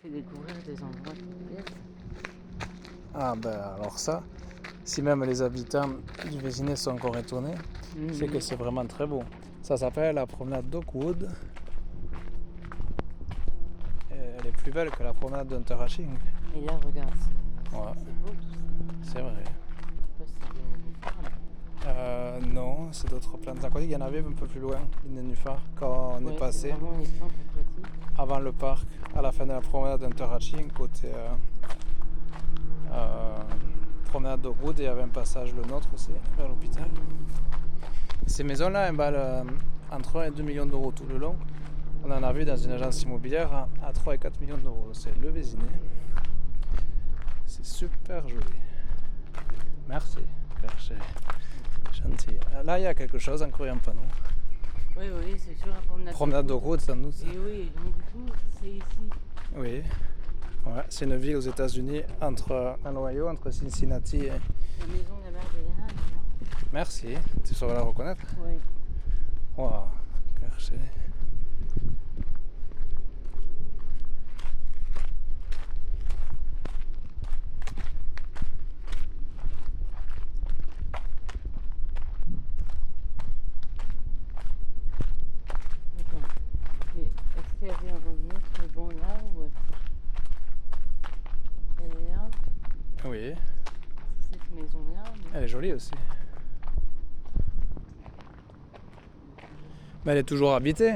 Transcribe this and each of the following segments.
fait découvrir des endroits qui me plaisent. Ah ben alors ça, si même les habitants du Vésinet sont encore étonnés, c'est que c'est vraiment très beau. Ça s'appelle la promenade d'Oakwood. Elle est plus belle que la promenade d'Unterhaching. Et là, regarde, c'est Ouais. beau tout ça. C'est vrai. Je sais pas si c'est des nénuphars, là. Non, c'est d'autres plantes aquatiques. Il y en avait un peu plus loin, les nénuphars, quand on est C'est passé vraiment les plantes aquatiques. avant le parc, à la fin de la promenade d'Unterhaching, côté promenade d'Oakwood, et il y avait un passage le nôtre aussi, vers l'hôpital. Ces maisons-là, elles valent entre 1 et 2 millions d'euros tout le long. On en a vu dans une agence immobilière à 3 et 4 millions d'euros. C'est le Vésinet. C'est super joli. Merci, Père chéri. Gentil. Là, il y a quelque chose, encore un panneau. Oui, c'est sur la promenade. Promenade d'Oakwood, sans doute. Et oui, donc du coup, c'est ici. Oui. Ouais, c'est une ville aux États-Unis, en Ohio, entre Cincinnati et... La maison de la mère d'Elena, elle est là. Merci. Tu saurais la reconnaître? Oui. Waouh, Père chéri. Est-ce qu'il y avait un autre banc là ou elle est là? Oui, C'est cette maison-là. Mais... elle est jolie aussi. Mais elle est toujours habitée.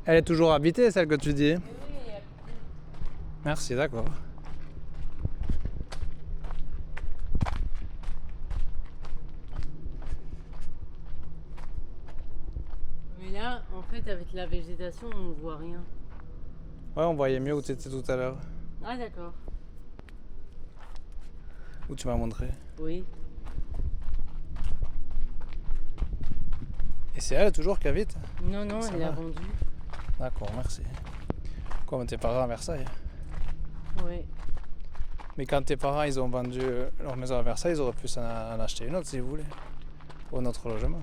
Elle est toujours habitée, celle que tu dis. Oui, Merci, d'accord. mais là, en fait, avec la végétation, on ne voit rien. Ouais, on voyait mieux où tu étais tout à l'heure. Ah d'accord. Où tu m'as montré. Oui. Et c'est elle toujours qui habite? Non, Ça elle l'a va. vendu. D'accord, merci. Comme tes parents à Versailles. Oui. Mais quand tes parents ils ont vendu leur maison à Versailles, ils auraient pu en acheter une autre si vous voulez. Pour notre logement.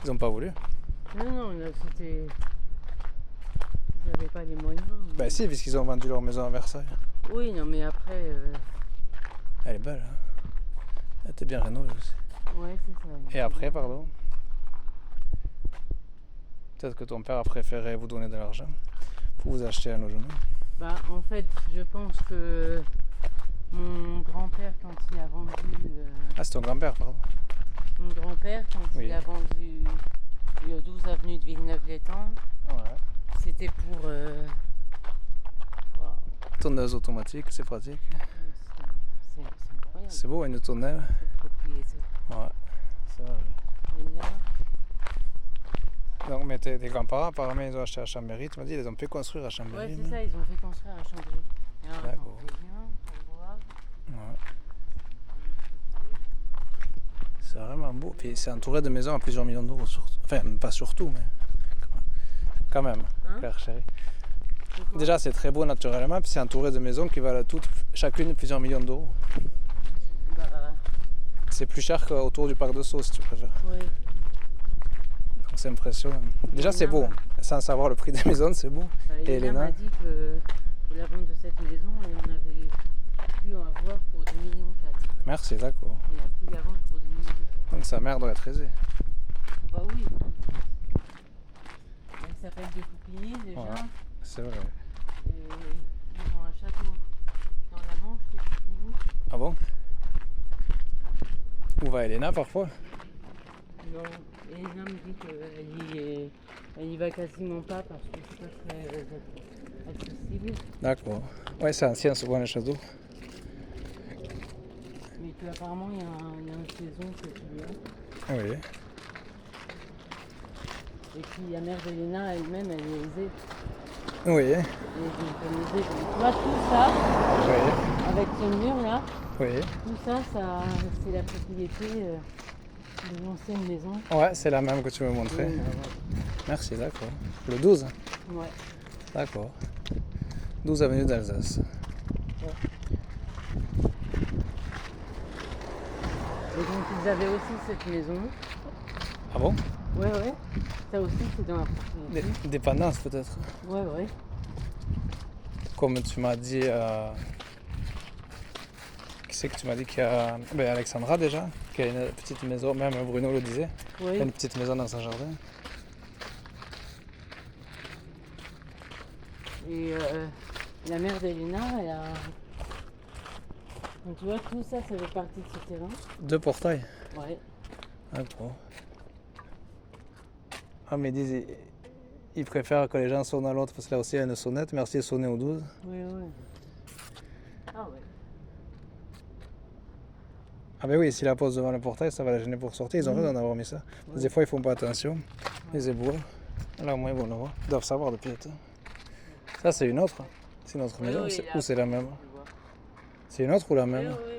Ils n'ont pas voulu. Non, là, c'était... Ils n'avaient pas les moyens. Mais... Bah si, puisqu'ils ont vendu leur maison à Versailles. Oui, non, mais après... Elle est belle, hein. Elle était bien rénovée aussi. Ouais, c'est ça. Et après, pardon. Peut-être que ton père a préféré vous donner de l'argent pour vous acheter un logement. Bah, en fait, je pense que mon grand-père, quand il a vendu... Ah, c'est ton grand-père, pardon. Mon grand-père, quand Oui. il a vendu le 12 avenue de Villeneuve-l'Étang, Ouais. c'était pour... Wow. Tonneuse automatique, c'est pratique. C'est incroyable, C'est beau, une tonnelle. cette propriété. Ouais, c'est vrai. Et là, Donc, mais tes grands-parents, apparemment, ils ont acheté à Chambéry. Tu m'as dit, ils ont pu construire à Chambéry. ouais, c'est ça, ils ont fait construire à Chambéry. Et alors, D'accord. attends, je viens pour voir. Ouais. C'est vraiment beau. Puis c'est entouré de maisons à plusieurs millions d'euros. Enfin, pas surtout, mais quand même, Hein? Père chéri. C'est quoi? Déjà, c'est très beau naturellement, puis c'est entouré de maisons qui valent toutes, chacune plusieurs millions d'euros. Bah, C'est plus cher qu'autour du parc de Sceaux, si tu préfères. oui. Donc c'est impressionnant. Déjà, c'est beau. Sans savoir le prix des maisons, c'est beau. Bah, Et Elena Elena m'a dit que la vente de cette maison, elle en avait pu en avoir pour 2,4 millions. Merci, d'accord. Elle a pu la vendre pour 2 millions. Donc sa mère doit être aisée. Bah oui. Elle s'appelle de Coupigny déjà. Ouais. C'est vrai. Et ils ont un château dans la Manche, de Coupigny. Ah bon? Où va Elena parfois? Non, Elena me dit qu'elle y va quasiment pas parce que c'est pas très accessible. D'accord. Ouais, c'est ancien souvent les châteaux. Mais qu'apparemment il y a une saison que tu viens. Oui. Et puis la mère d'Elena elle-même, elle est aisée. Oui. Et donc elle est aisée. Donc, tu vois tout ça, Oui. avec ce mur là, Oui. tout ça, c'est la propriété de l'ancienne maison. Ouais, c'est la même que tu me montrais. Ouais. Merci, d'accord. Le 12? Ouais. D'accord. 12 avenue d'Alsace. Et donc ils avaient aussi cette maison. Ah bon? Ouais. Ça aussi c'est dans la propriété. Dépendance peut-être. Ouais. comme tu m'as dit, qui c'est que tu m'as dit qu'il y a Alexandra déjà, qui a une petite maison, même Bruno le disait, il y a Oui. une petite maison dans son jardin. Et la mère d'Elena, elle a. Donc, tu vois, tout ça, ça fait partie de ce terrain. 2 portails. Ouais. D'accord. Ah, mais ils disent, ils préfèrent que les gens sonnent à l'autre parce que là aussi il y a une sonnette. Merci de sonner au 12. Oui, oui. Ah ouais. Ah, ben oui, s'ils la posent devant le portail, ça va la gêner pour sortir. Ils ont raison d'avoir mis ça. Parce que des fois, ils font pas attention. Les éboueurs. Là, au moins, ils vont le voir. Ils doivent savoir depuis le temps. Ça, c'est une autre. C'est une autre Oui, maison. oui, C'est- là, ou c'est la même? on le voit. C'est une autre ou la Oui, même? oui,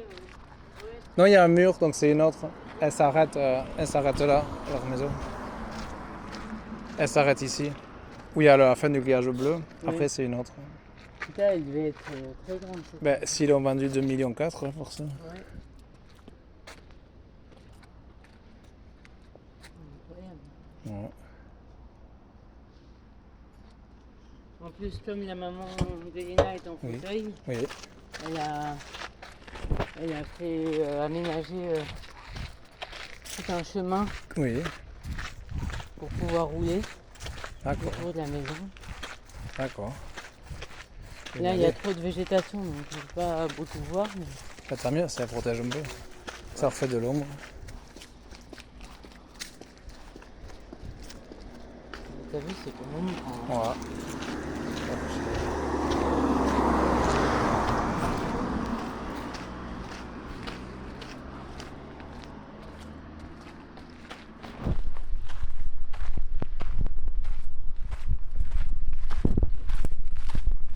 oui. Non, il y a un mur, donc c'est une autre. Elle s'arrête là, leur maison. Elle s'arrête ici. Où il y a la fin du grillage bleu. Oui. Après, c'est une autre. Putain, elle devait être très grande. Cette Ben, s'ils l'ont vendu 2,4 millions pour ça. Ouais. Incroyable. Ouais. En plus, comme la maman d'Elena est en Oui. fauteuil, Oui. elle a fait aménager tout un chemin Oui. pour pouvoir rouler D'accord. autour de la maison. D'accord. Là, il y a trop de végétation, donc je ne peux pas beaucoup voir. Mais... Bah, tant mieux, ça protège un peu. Ça refait de l'ombre. T'as vu, c'est quand même grand. Voilà.